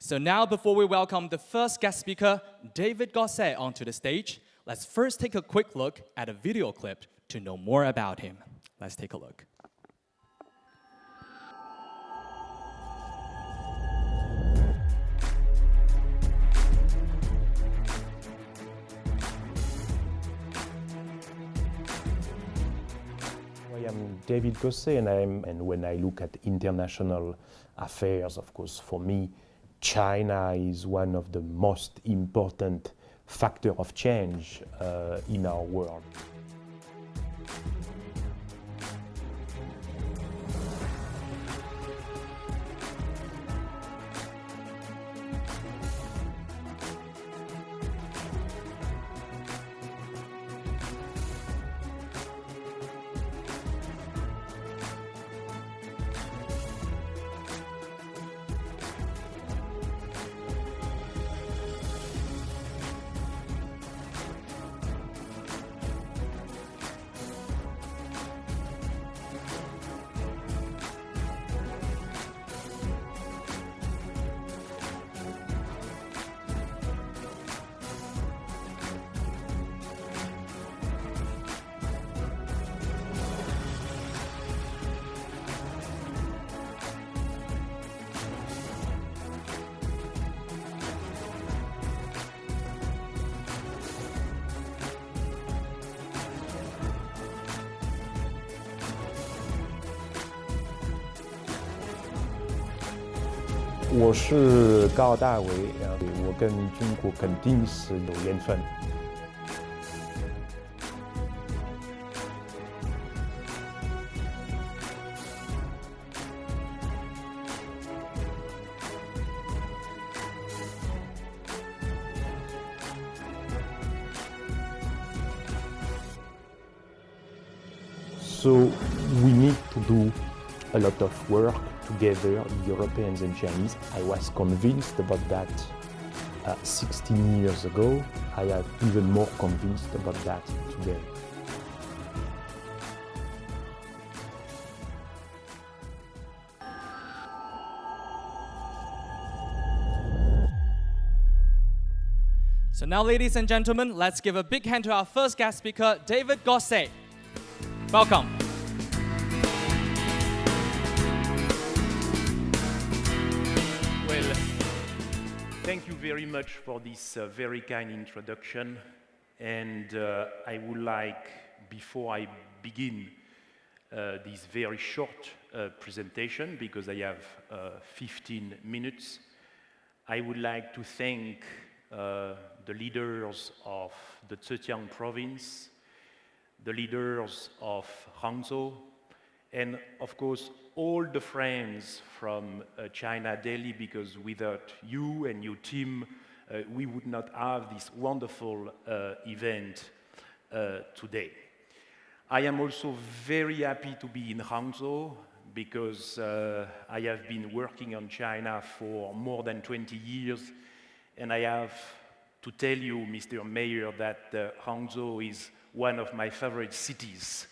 So now, before we welcome the first guest speaker, David Gosset, onto the stage, let's first take a quick look at a video clip to know more about him. Let's take a look. I am David Gosset, and when I look at international affairs, of course, for me, China is one of the most important factors of change in our world.我是高大伟，我跟中国肯定是有缘分。So we need to do a lot of work together, Europeans and Chinese. I was convinced about that 16 years ago. I am even more convinced about that today. So now, ladies and gentlemen, let's give a big hand to our first guest speaker, David Gosset. Welcome. Well, thank you very much for this very kind introduction. And I would like, before I begin this very short presentation, because I have 15 minutes, I would like to thank the leaders of the Zhejiang province, the leaders of Hangzhou, and of course all the friends from China Daily, because without you and your team, we would not have this wonderful event today. I am also very happy to be in Hangzhou, because I have been working on China for more than 20 years, and I have to tell you, Mr. Mayor, that Hangzhou is one of my favorite cities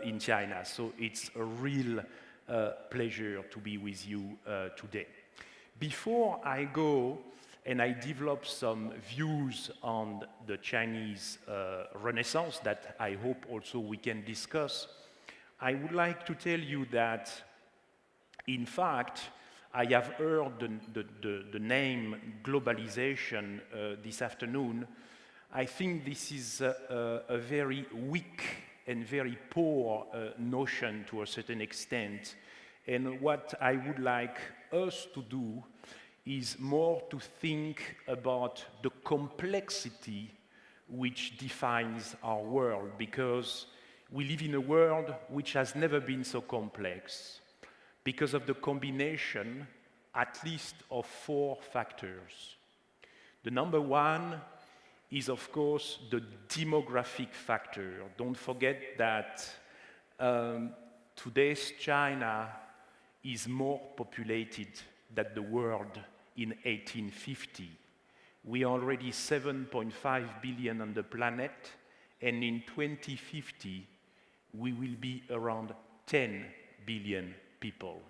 in China. So it's a real pleasure to be with you today. Before I go and I develop some views on the Chinese Renaissance that I hope also we can discuss, I would like to tell you that, in fact, I have heard the name globalization this afternoon. I think this is a very weak and very poor notion to a certain extent. And what I would like us to do is more to think about the complexity which defines our world, because we live in a world which has never been so complex, because of the combination, at least, of 4 factors. The number one is, of course, the demographic factor. Don't forget that today's China is more populated than the world in 1850. We are already 7.5 billion on the planet, and in 2050, we will be around 10 billion people.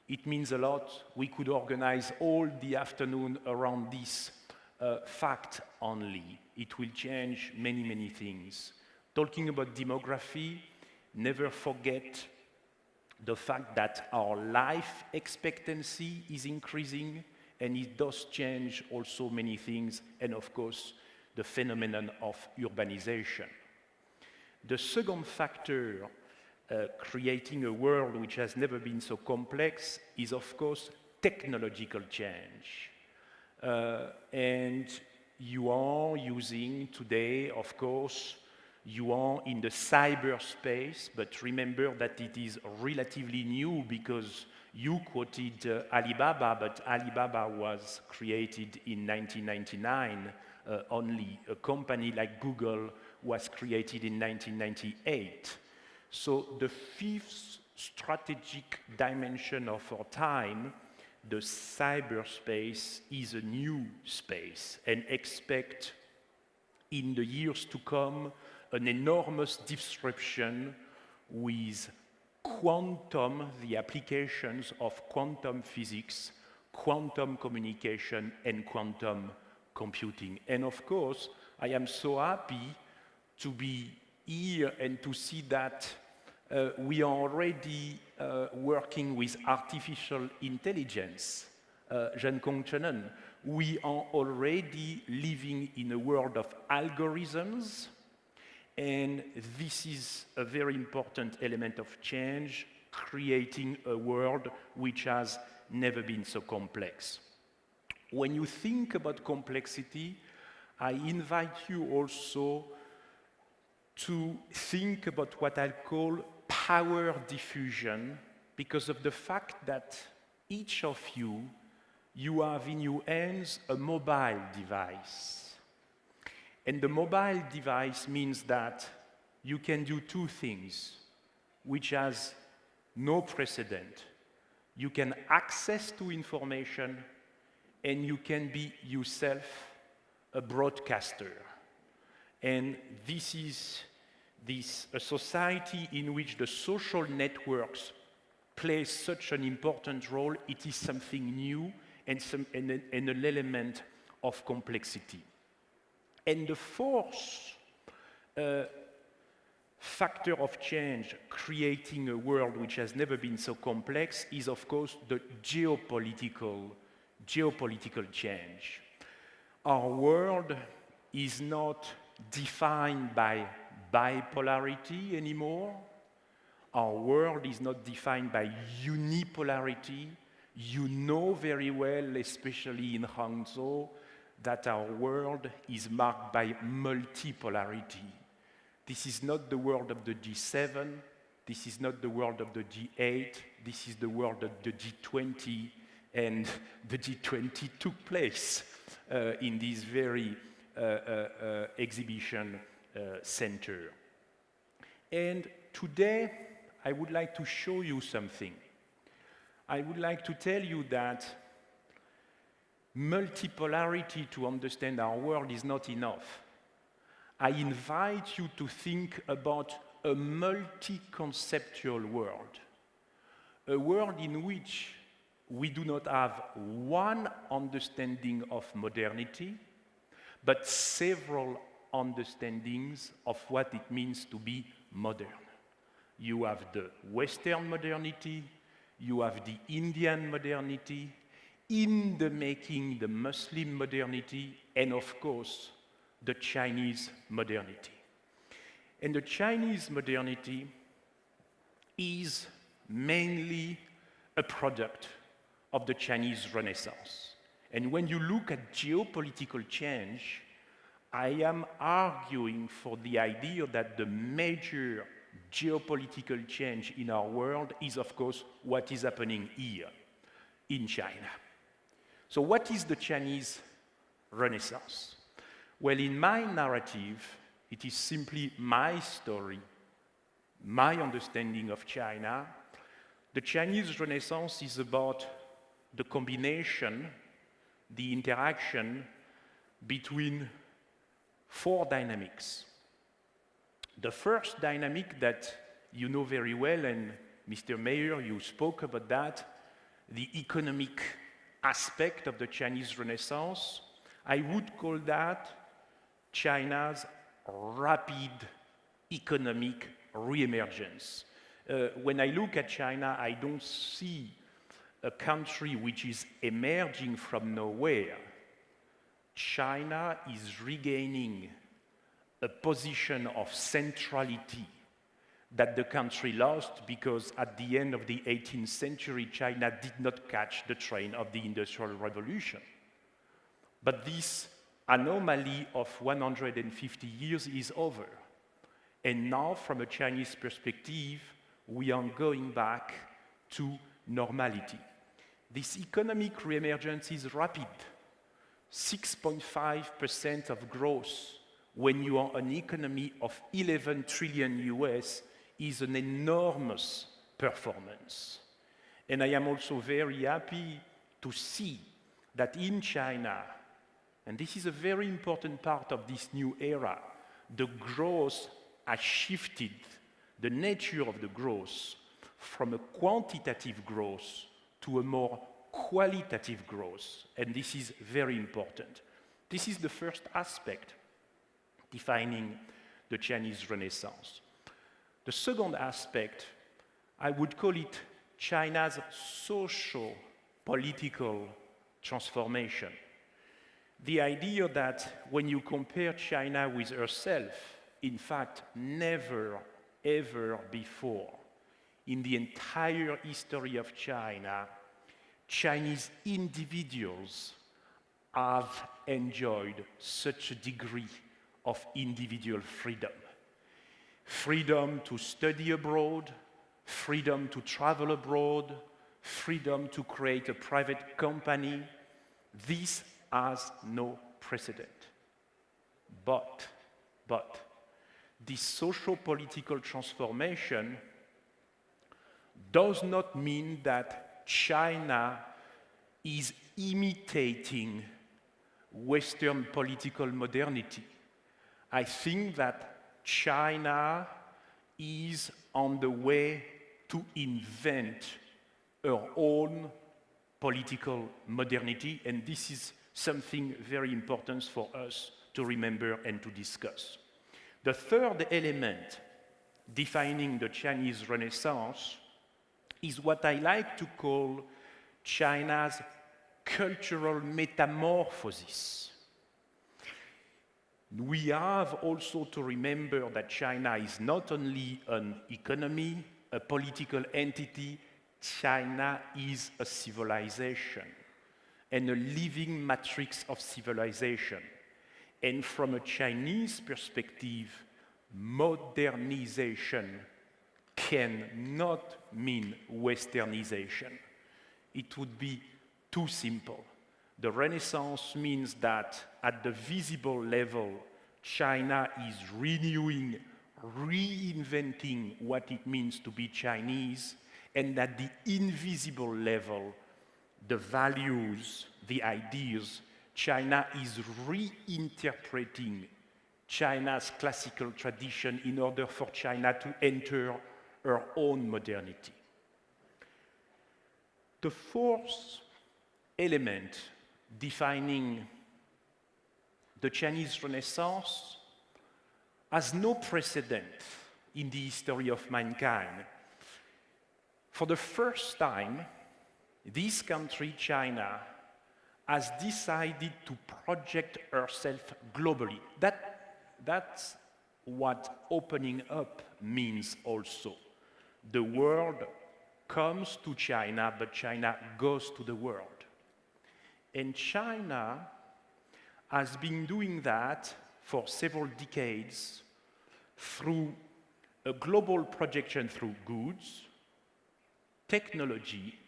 It means a lot. We could organize all the afternoon around this fact only. It will change many, many things. Talking about demography, never forget the fact that our life expectancy is increasing, and it does change also many things, and of course, the phenomenon of urbanization. The second factor creating a world which has never been so complex is, of course, technological change. And you are using today, of course, you are in the cyberspace, but remember that it is relatively new because you quoted Alibaba, but Alibaba was created in 1999. Only a company like Google was created in 1998. So the fifth strategic dimension of our time, the cyberspace, is a new space, and expect in the years to come an enormous disruption with quantum, the applications of quantum physics, quantum communication, and quantum computing. And of course, I am so happy to be here and to see that we are already working with artificial intelligence. We are already living in a world of algorithms, and this is a very important element of change, creating a world which has never been so complex. When you think about complexity, I invite you also to think about what I call power diffusion, because of the fact that each of you have in your hands a mobile device. And the mobile device means that you can do two things, which has no precedent. You can access to information, and you can be yourself a broadcaster. And this is a society in which the social networks play such an important role. It is something new and an element of complexity. And the fourth factor of change, creating a world which has never been so complex, is of course the geopolitical change. Our world is not defined by bipolarity anymore. Our world is not defined by unipolarity. You know very well, especially in Hangzhou, that our world is marked by multipolarity. This is not the world of the G7, this is not the world of the G8, this is the world of the G20, and the G20 took place in this very exhibition center. And today, I would like to show you something. I would like to tell you that multipolarity to understand our world is not enough. I invite you to think about a multi-conceptual world, a world in which we do not have one understanding of modernity, but several understandings of what it means to be modern. You have the Western modernity, you have the Indian modernity, in the making the Muslim modernity, and of course, the Chinese modernity. And the Chinese modernity is mainly a product of the Chinese Renaissance. And when you look at geopolitical change, I am arguing for the idea that the major geopolitical change in our world is, of course, what is happening here in China. So what is the Chinese Renaissance? Well, in my narrative, it is simply my story, my understanding of China. The Chinese Renaissance is about the combination, the interaction between four dynamics. The first dynamic that you know very well, and Mr. Mayor, you spoke about that, the economic aspect of the Chinese Renaissance, I would call that China's rapid economic reemergence. When I look at China, I don't see a country which is emerging from nowhere. China is regaining a position of centrality that the country lost because at the end of the 18th century, China did not catch the train of the Industrial Revolution. But this anomaly of 150 years is over. And now, from a Chinese perspective, we are going back to normality. This economic reemergence is rapid. 6.5% of growth when you are an economy of 11 trillion US is an enormous performance. And I am also very happy to see that in China, and this is a very important part of this new era, the growth has shifted, the nature of the growth, from a quantitative growth to a more qualitative growth. And this is very important. This is the first aspect defining the Chinese Renaissance. The second aspect, I would call it China's socio-political transformation. The idea that when you compare China with herself, in fact, never, ever before, in the entire history of China, Chinese individuals have enjoyed such a degree of individual freedom. Freedom to study abroad, freedom to travel abroad, freedom to create a private company. This has no precedent. But this socio-political transformation does not mean that China is imitating Western political modernity. I think that China is on the way to invent her own political modernity, and this is something very important for us to remember and to discuss. The third element defining the Chinese Renaissance is what I like to call China's cultural metamorphosis. We have also to remember that China is not only an economy, a political entity, China is a civilization and a living matrix of civilization. And from a Chinese perspective, modernization cannot mean Westernization. It would be too simple. The Renaissance means that at the visible level, China is renewing, reinventing what it means to be Chinese, and at the invisible level, the values, the ideas, China is reinterpreting China's classical tradition in order for China to enter her own modernity. The fourth element defining the Chinese Renaissance has no precedent in the history of mankind. For the first time, this country, China, has decided to project herself globally. That's what opening up means also. The world comes to China, but China goes to the world. And China has been doing that for several decades through a global projection through goods, technology,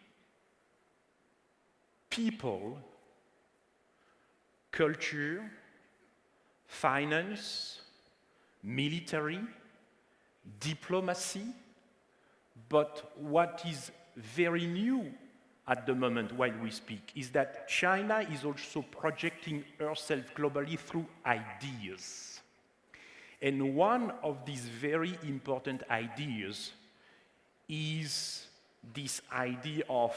people, culture, finance, military, diplomacy. But what is very new at the moment while we speak is that China is also projecting herself globally through ideas. And one of these very important ideas is this idea of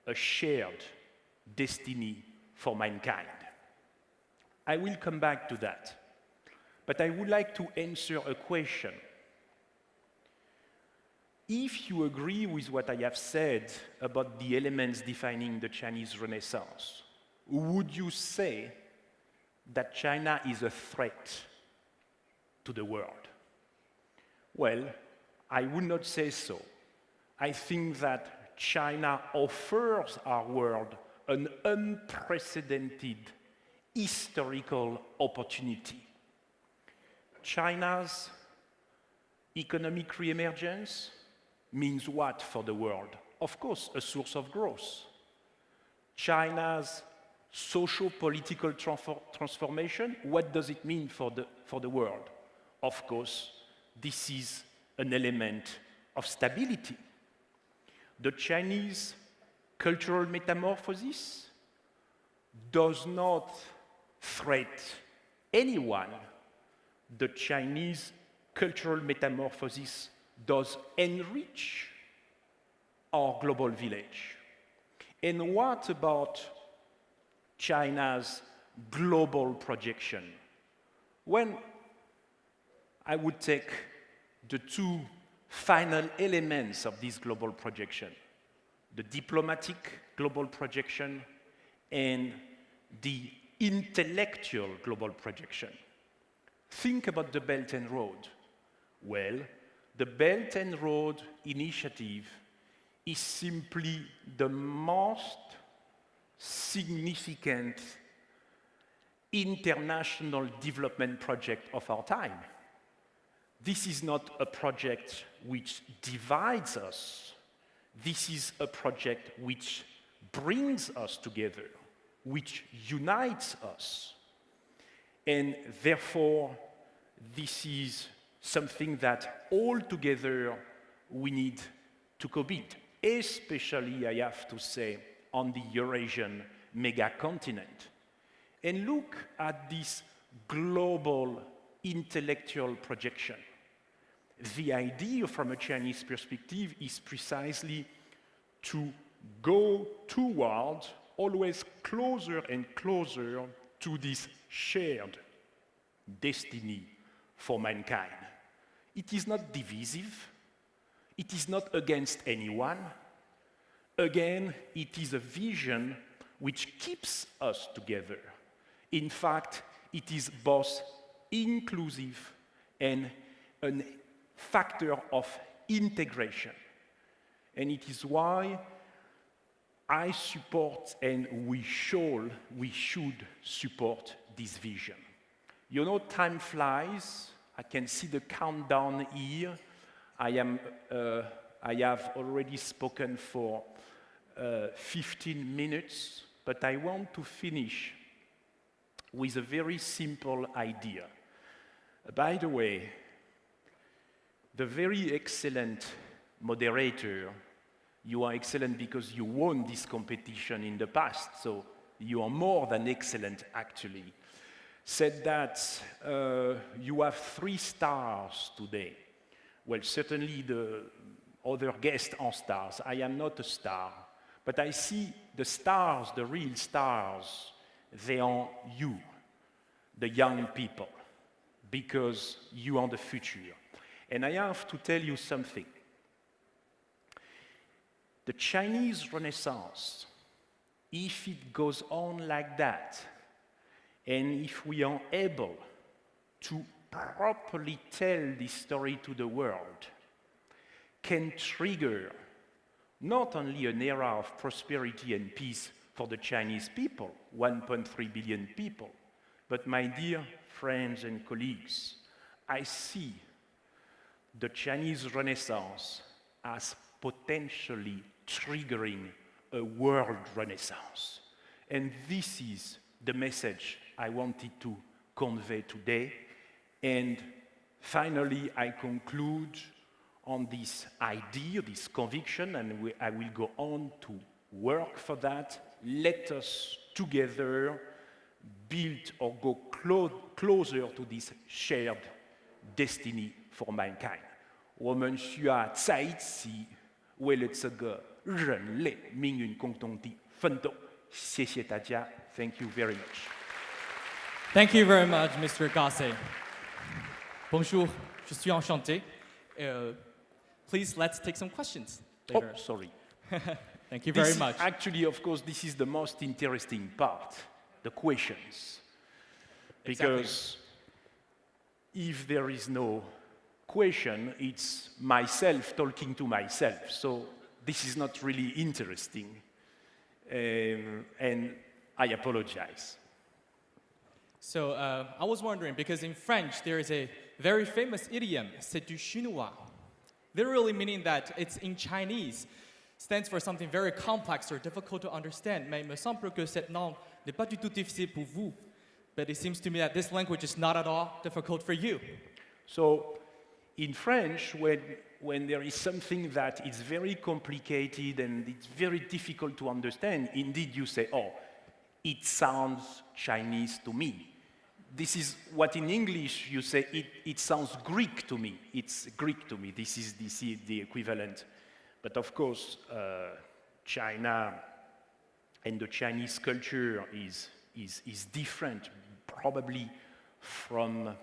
a shared destiny for mankind. I will come back to that, but I would like to answer a question. If you agree with what I have said about the elements defining the Chinese Renaissance, would you say that China is a threat to the world? Well, I would not say so. I think that China offers our world an unprecedented historical opportunity. China's economic re-emergence means what for the world? Of course, a source of growth. China's socio-political transformation, what does it mean for the world? Of course, this is an element of stability. The Chinese cultural metamorphosis does not threat anyone. The Chinese cultural metamorphosis does enrich our global village. And what about China's global projection? When I would take the two final elements of this global projection, the diplomatic global projection and the intellectual global projection. Think about the Belt and Road. Well, the Belt and Road Initiative is simply the most significant international development project of our time. This is not a project which divides us. This is a project which brings us together, which unites us. And therefore, this is something that all together we need to commit, especially, I have to say, on the Eurasian megacontinent. And look at this global intellectual projection. The idea from a Chinese perspective is precisely to go toward always closer and closer to this shared destiny for mankind. It is not divisive. It is not against anyone. Again, it is a vision which keeps us together. In fact, it is both inclusive and a factor of integration. And it is why I support and we should support this vision. You know, time flies. I can see the countdown here. I have already spoken for 15 minutes, but I want to finish with a very simple idea. By the way, the very excellent moderator, you are excellent because you won this competition in the past, so you are more than excellent actually, said that you have 3 stars today. Well, certainly the other guests are stars. I am not a star, but I see the stars, the real stars, they are you, the young people, because you are the future. And I have to tell you something. The Chinese Renaissance, if it goes on like that, and if we are able to properly tell this story to the world, can trigger not only an era of prosperity and peace for the Chinese people, 1.3 billion people, but my dear friends and colleagues, I see the Chinese Renaissance as potentially triggering a world renaissance. And this is the message I wanted to convey today. And finally, I conclude on this idea, this conviction, and I will go on to work for that. Let us together build or go closer to this shared destiny for mankind. 我们需要在一起，为了这个人类命运共同体奋斗。谢谢大家 ，Thank you very much. Thank you very much, Mr. Gosset. Bonjour, je suis enchanté. Please, let's take some questions later. Oh, sorry. Thank you very much. Actually, of course, this is the most interesting part, the questions. Because if there is no question, it's myself talking to myself. So this is not really interesting. And I apologize. So I was wondering, because in French there is a very famous idiom, c'est du chinois. Literally meaning that it's in Chinese, stands for something very complex or difficult to understand. Mais il me semble que cette langue n'est pas du tout difficile pour vous. But it seems to me that this language is not at all difficult for you. So in French, when there is something that is very complicated and it's very difficult to understand, indeed you say, oh, it sounds Chinese to me. This is what in English you say, it sounds Greek to me. It's Greek to me. This is the equivalent. But of course, China and the Chinese culture is different, probably from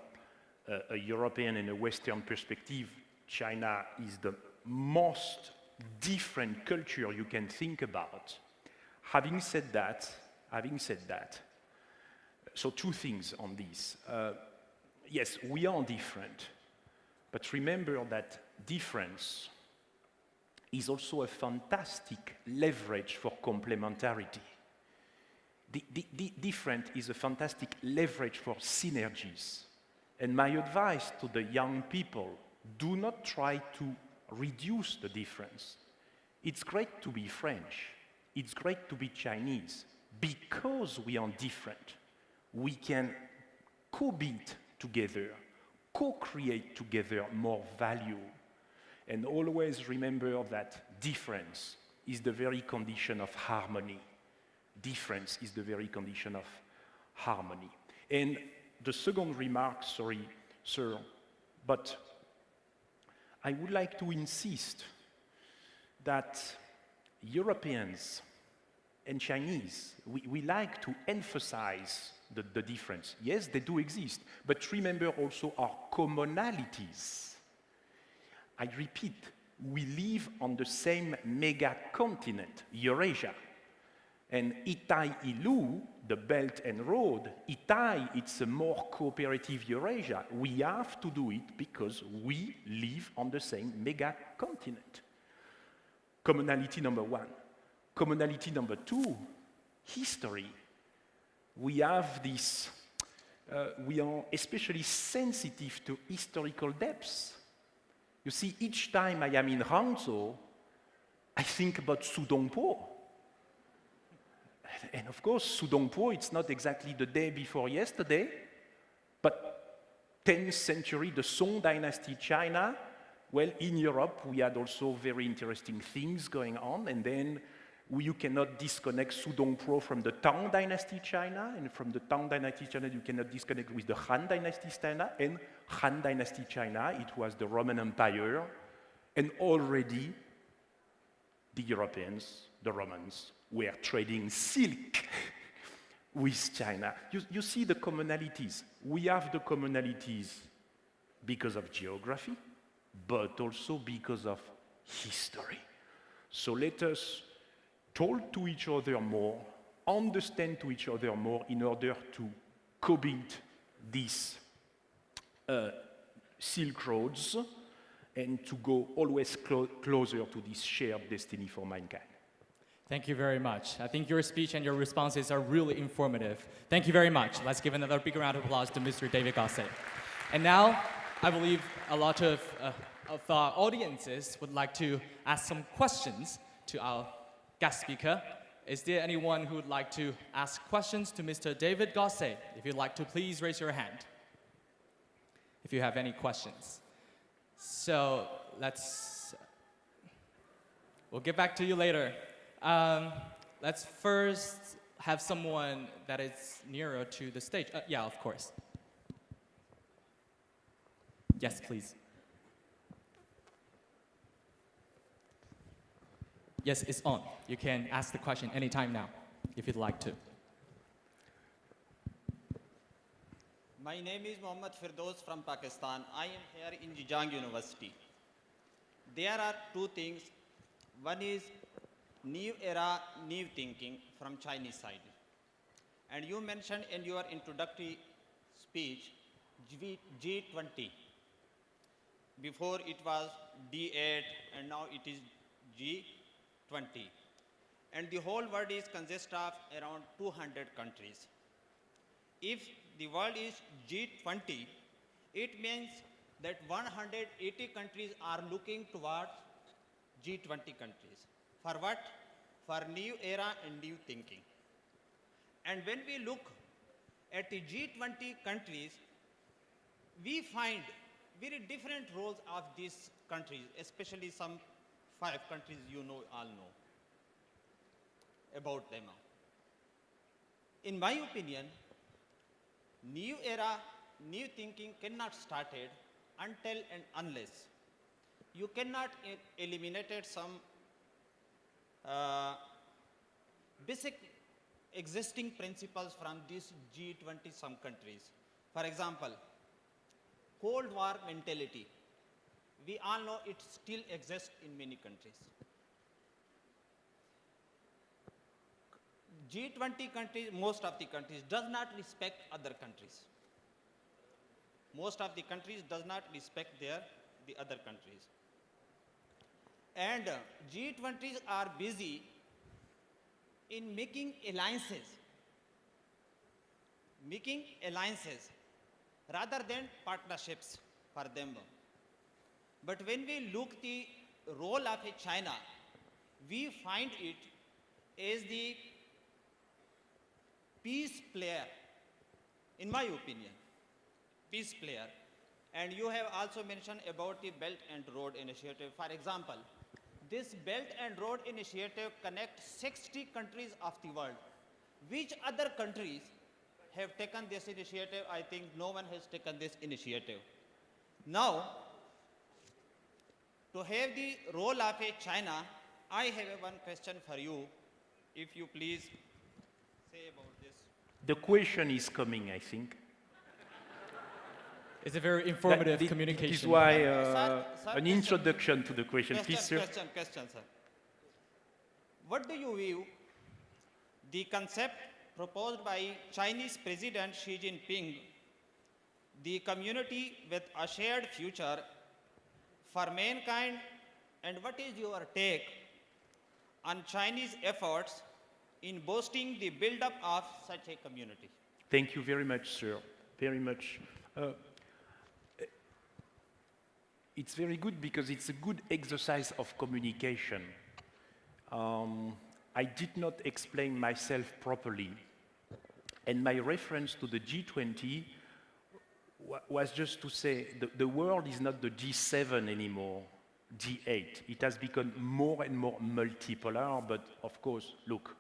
a European and a Western perspective. China is the most different culture you can think about. Having said that, so two things on this. Yes, we are different, but remember that difference is also a fantastic leverage for complementarity. Different is a fantastic leverage for synergies. And my advice to the young people, do not try to reduce the difference. It's great to be French. It's great to be Chinese. Because we are different, we can co-build together, co-create together more value. And always remember that difference is the very condition of harmony. Difference is the very condition of harmony. And the second remark, sorry, sir, but I would like to insist that Europeans and Chinese, we like to emphasize the difference. Yes, they do exist, but remember also our commonalities. I repeat, we live on the same mega continent, Eurasia. And Itai-Ilu, the Belt and Road, Itai, it's a more cooperative Eurasia. We have to do it because we live on the same mega continent. Commonality number one. Commonality number two, history. We have this, we are especially sensitive to historical depths. You see, each time I am in Hangzhou, I think about Sudongpo. And of course, Sudongpo, it's not exactly the day before yesterday, but 10th century, the Song Dynasty China. Well, in Europe, we had also very interesting things going on, and then you cannot disconnect Sudongpo from the Tang Dynasty China, and from the Tang Dynasty China, you cannot disconnect with the Han Dynasty China, and Han Dynasty China, it was the Roman Empire, and already the Europeans, the Romans, were trading silk with China. You see the commonalities. We have the commonalities because of geography, but also because of history. So let us talk to each other more, understand to each other more in order to co-build these Silk Roads and to go always closer to this shared destiny for mankind. Thank you very much. I think your speech and your responses are really informative. Thank you very much. Let's give another big round of applause to Mr. David Gosset. And now, I believe a lot of our audiences would like to ask some questions to our guest speaker. Is there anyone who would like to ask questions to Mr. David Gosset? If you'd like to, please raise your hand if you have any questions. So we'll get back to you later. Let's first have someone that is nearer to the stage. Yeah, of course. Yes, please. Yes, it's on. You can ask the question anytime now, if you'd like to. My name is Mohammad Firdaus from Pakistan. I am here in Zhejiang University. There are two things. One is new era, new thinking from Chinese side. And you mentioned in your introductory speech G20. Before it was D8 and now it is G20. And the whole world is consist of around 200 countries. If the world is G20, it means that 180 countries are looking towards G20 countries. For what? For new era and new thinking. And when we look at the G20 countries, we find very different roles of these countries, especially some 5 countries you know, all know about them. In my opinion, new era, new thinking cannot start until and unless you cannot eliminate some basic existing principles from these G20 some countries. For example, Cold War mentality. We all know it still exists in many countries. G20 countries, most of the countries, does not respect other countries. Most of the countries does not respect the other countries. And G20s are busy in making alliances rather than partnerships for them. But when we look the role of China, we find it as the peace player, in my opinion, peace player. And you have also mentioned about the Belt and Road Initiative. For example, this Belt and Road Initiative connects 60 countries of the world. Which other countries have taken this initiative? I think no one has taken this initiative. Now, to have the role of China, I have one question for you, if you please say about this. The question is coming, I think. It's a very informative communication. This is why Sir, an introduction to the question. Please, sir. Question, sir. What do you view the concept proposed by Chinese President Xi Jinping, the community with a shared future for mankind, and what is your take on Chinese efforts in boosting the build-up of such a community? Thank you very much, sir. Very much. It's very good because it's a good exercise of communication. I did not explain myself properly, and my reference to the G20 was just to say the world is not the G7 anymore, G8. It has become more and more multipolar, but of course, look,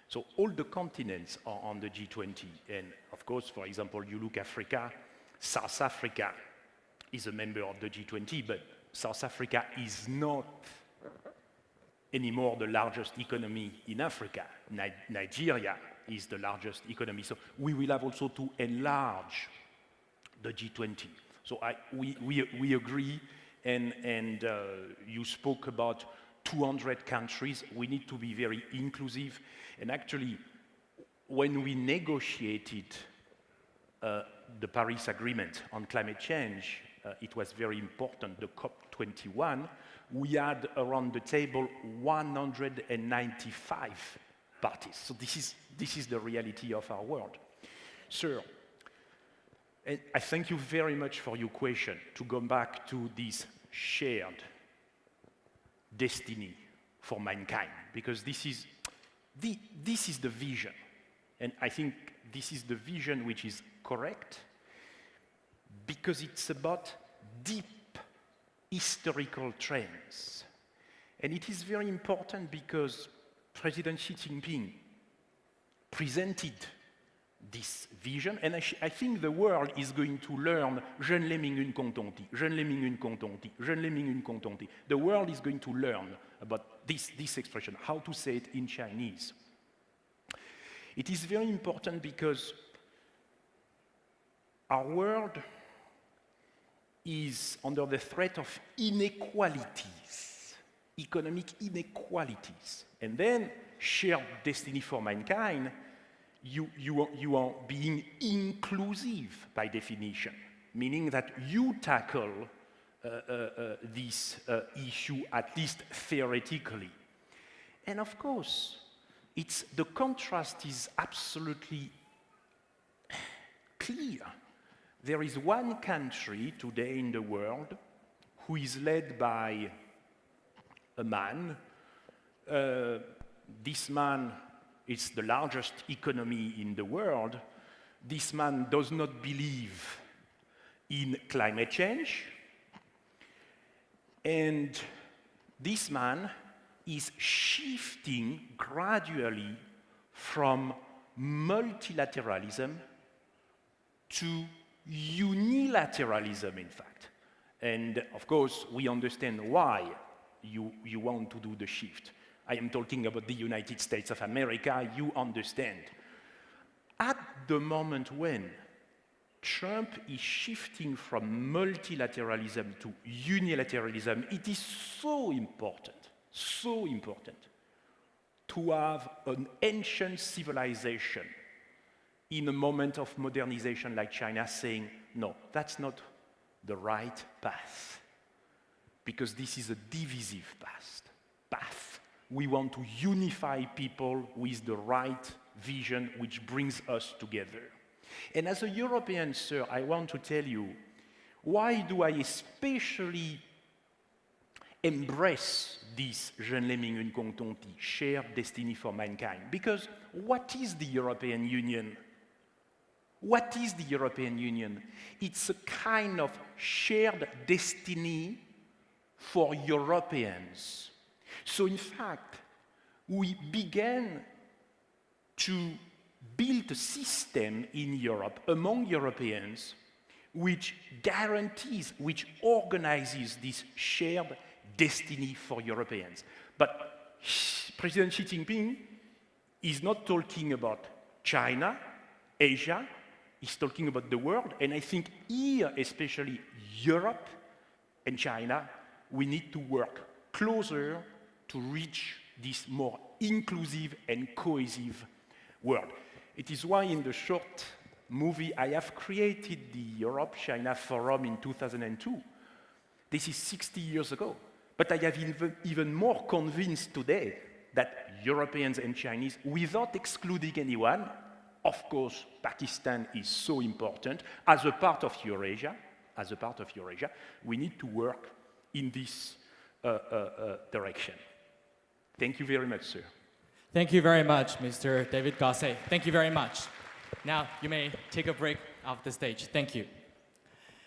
so all the continents are on the G20, and of course, for example, you look Africa, South Africa is a member of the G20, but South Africa is not anymore the largest economy in Africa. Nigeria is the largest economy. So we will have also to enlarge the G20. So we agree, and you spoke about 200 countries. We need to be very inclusive. And actually, when we negotiated the Paris Agreement on climate change, it was very important, the COP21, we had around the table 195 parties. So this is the reality of our world. Sir, and I thank you very much for your question, to go back to this shared destiny for mankind, because this is the vision. And I think this is the vision which is correct, because it's about deep historical trends. And it is very important because President Xi Jinping presented this vision, and I think the world is going to learn, the world is going to learn about this expression, how to say it in Chinese. It is very important because our world is under the threat of inequalities, economic inequalities. And then shared destiny for mankind, you are being inclusive by definition, meaning that you tackle this issue at least theoretically. And of course, the contrast is absolutely clear. There is one country today in the world who is led by a man. This man is the largest economy in the world. This man does not believe in climate change. And this man is shifting gradually from multilateralism to unilateralism, in fact. And of course, we understand why you want to do the shift. I am talking about the United States of America, you understand. At the moment when Trump is shifting from multilateralism to unilateralism, it is so important to have an ancient civilization in a moment of modernization like China saying, no, that's not the right path, because this is a divisive path. We want to unify people with the right vision which brings us together. And as a European, sir, I want to tell you, why do I especially embrace this Jeune Lemming Une Contonti, shared destiny for mankind? Because what is the European Union? What is the European Union? It's a kind of shared destiny for Europeans. So in fact, we began to build a system in Europe among Europeans which guarantees, which organizes this shared destiny for Europeans. But President Xi Jinping is not talking about China, Asia, he's talking about the world, and I think here, especially Europe and China, we need to work closer to reach this more inclusive and cohesive world. It is why in the short movie I have created the Europe-China Forum in 2002. This is 60 years ago. But I have even more convinced today that Europeans and Chinese, without excluding anyone, of course, Pakistan is so important, as a part of Eurasia, we need to work in this direction. Thank you very much, sir. Thank you very much, Mr. David Gosset. Thank you very much. Now, you may take a break off the stage. Thank you.